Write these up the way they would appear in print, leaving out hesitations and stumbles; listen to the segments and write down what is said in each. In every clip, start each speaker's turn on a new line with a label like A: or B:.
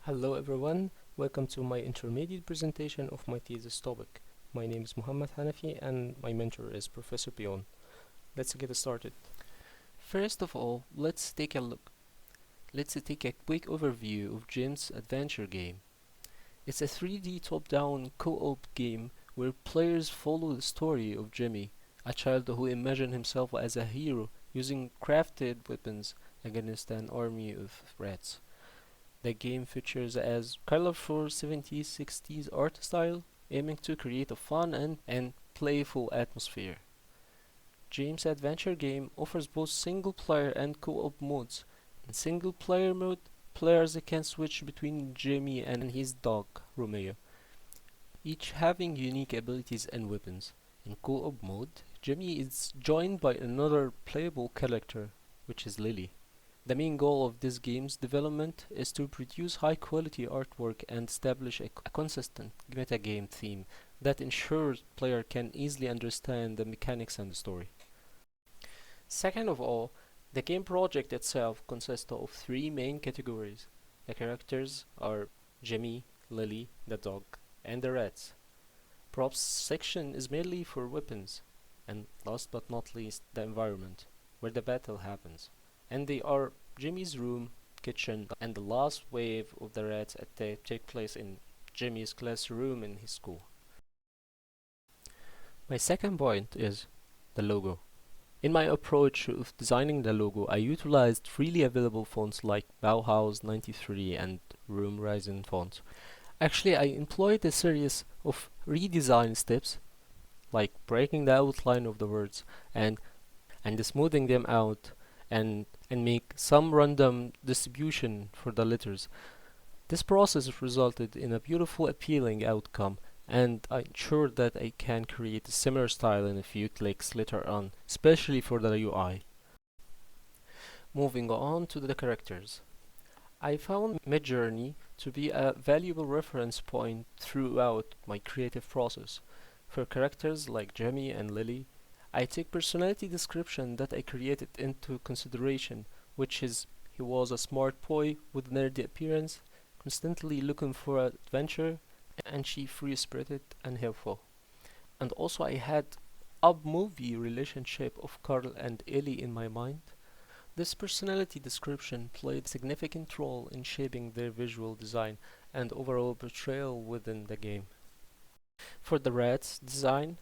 A: Hello everyone, welcome to my intermediate presentation of my thesis topic. My name is Muhammad Hanafi and my mentor is Professor Pion. Let's get started. First of all, let's take a look. Let's take a quick overview of Jim's adventure game. It's a 3D top-down co-op game where players follow the story of Jimmy, a child who imagined himself as a hero using crafted weapons against an army of rats. The game features a colorful 70s 60s art style, aiming to create a fun and playful atmosphere. James' adventure game offers both single player and co-op modes. In single player mode, players can switch between Jimmy and his dog, Romeo, each having unique abilities and weapons. In co-op mode, Jimmy is joined by another playable character, which is Lily. The main goal of this game's development is to produce high-quality artwork and establish a consistent metagame theme that ensures player can easily understand the mechanics and the story. Second of all, the game project itself consists of three main categories. The characters are Jimmy, Lily, the dog, and the rats. Props section is mainly for weapons, and last but not least, the environment, where the battle happens. And they are Jimmy's room, kitchen, and the last wave of the rats attack take place in Jimmy's classroom in his school. My second point is the logo. In my approach of designing the logo, I utilized freely available fonts like Bauhaus 93 and Room Ryzen fonts. Actually, I employed a series of redesign steps, like breaking the outline of the words and smoothing them out and make some random distribution for the letters. This process resulted in a beautiful appealing outcome, and I ensured that I can create a similar style in a few clicks later on, especially for the UI. Moving on to the characters. I found Midjourney to be a valuable reference point throughout my creative process. For characters like Jimmy and Lily, I take personality description that I created into consideration, which is he was a smart boy with nerdy appearance, constantly looking for adventure, and she free-spirited and helpful. And also I had a movie relationship of Carl and Ellie in my mind. This personality description played a significant role in shaping their visual design and overall portrayal within the game. For the rats design,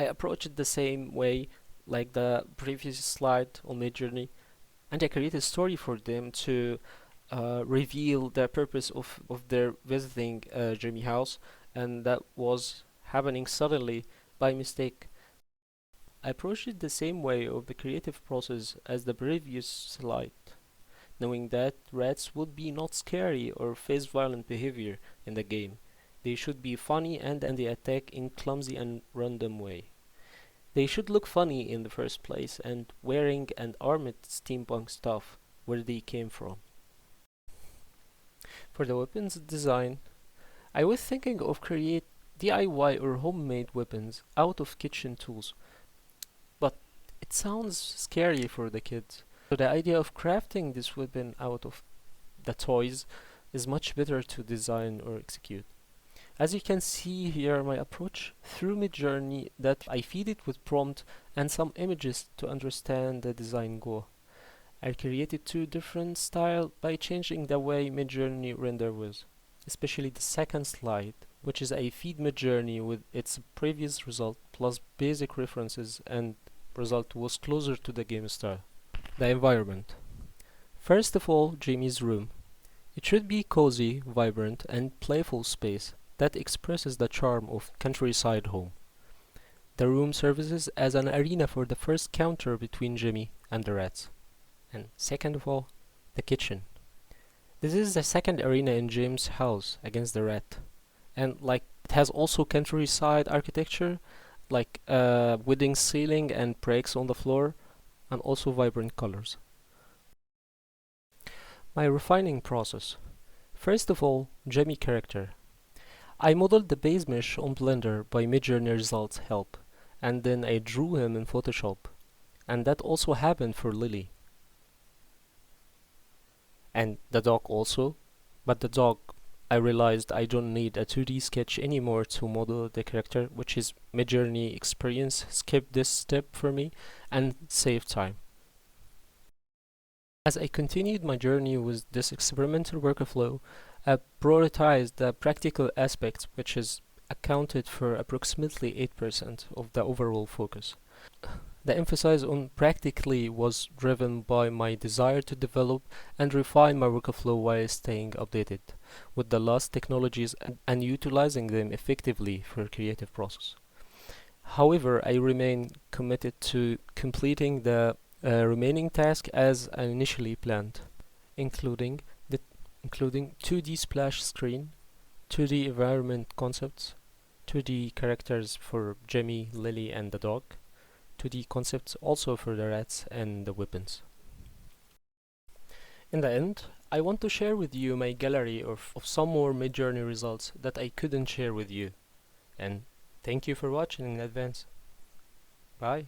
A: I approached it the same way like the previous slide on Midjourney, and I created a story for them to reveal the purpose of their visiting Jimmy house, and that was happening suddenly by mistake. I approached it the same way of the creative process as the previous slide, knowing that rats would be not scary or face violent behavior in the game. They should be funny and they attack in clumsy and random way. They should look funny in the first place and wearing and armored steampunk stuff where they came from. For the weapons design, I was thinking of create DIY or homemade weapons out of kitchen tools, but it sounds scary for the kids. So the idea of crafting this weapon out of the toys is much better to design or execute. As you can see here, my approach through Midjourney that I feed it with prompt and some images to understand the design goal. I created two different styles by changing the way Midjourney render was, especially the second slide, which is a feed Midjourney with its previous result plus basic references, and result was closer to the game style. The environment. First of all, Jamie's room. It should be cozy, vibrant, and playful space that expresses the charm of countryside home. The room serves as an arena for the first counter between Jimmy and the rats. And second of all, the kitchen. This is the second arena in Jim's house against the rat. And like it has also countryside architecture, like wooden ceiling and bricks on the floor, and also vibrant colors. My refining process. First of all, Jimmy character. I modeled the base mesh on Blender by Midjourney results help, and then I drew him in Photoshop. And that also happened for Lily. And the dog also, But the dog, I realized I don't need a 2D sketch anymore to model the character, which is Midjourney experience skipped this step for me and saved time. As I continued my journey with this experimental workflow, I prioritized the practical aspect, which is accounted for approximately 8% of the overall focus. The emphasis on practically was driven by my desire to develop and refine my workflow while staying updated with the latest technologies and utilizing them effectively for creative process. However, I remain committed to completing the remaining tasks as I initially planned, including the including 2D splash screen, 2D environment concepts, 2D characters for Jimmy, Lily, and the dog, 2D concepts also for the rats and the weapons. In the end, I want to share with you my gallery of some more Midjourney results that I couldn't share with you. And thank you for watching in advance. Bye.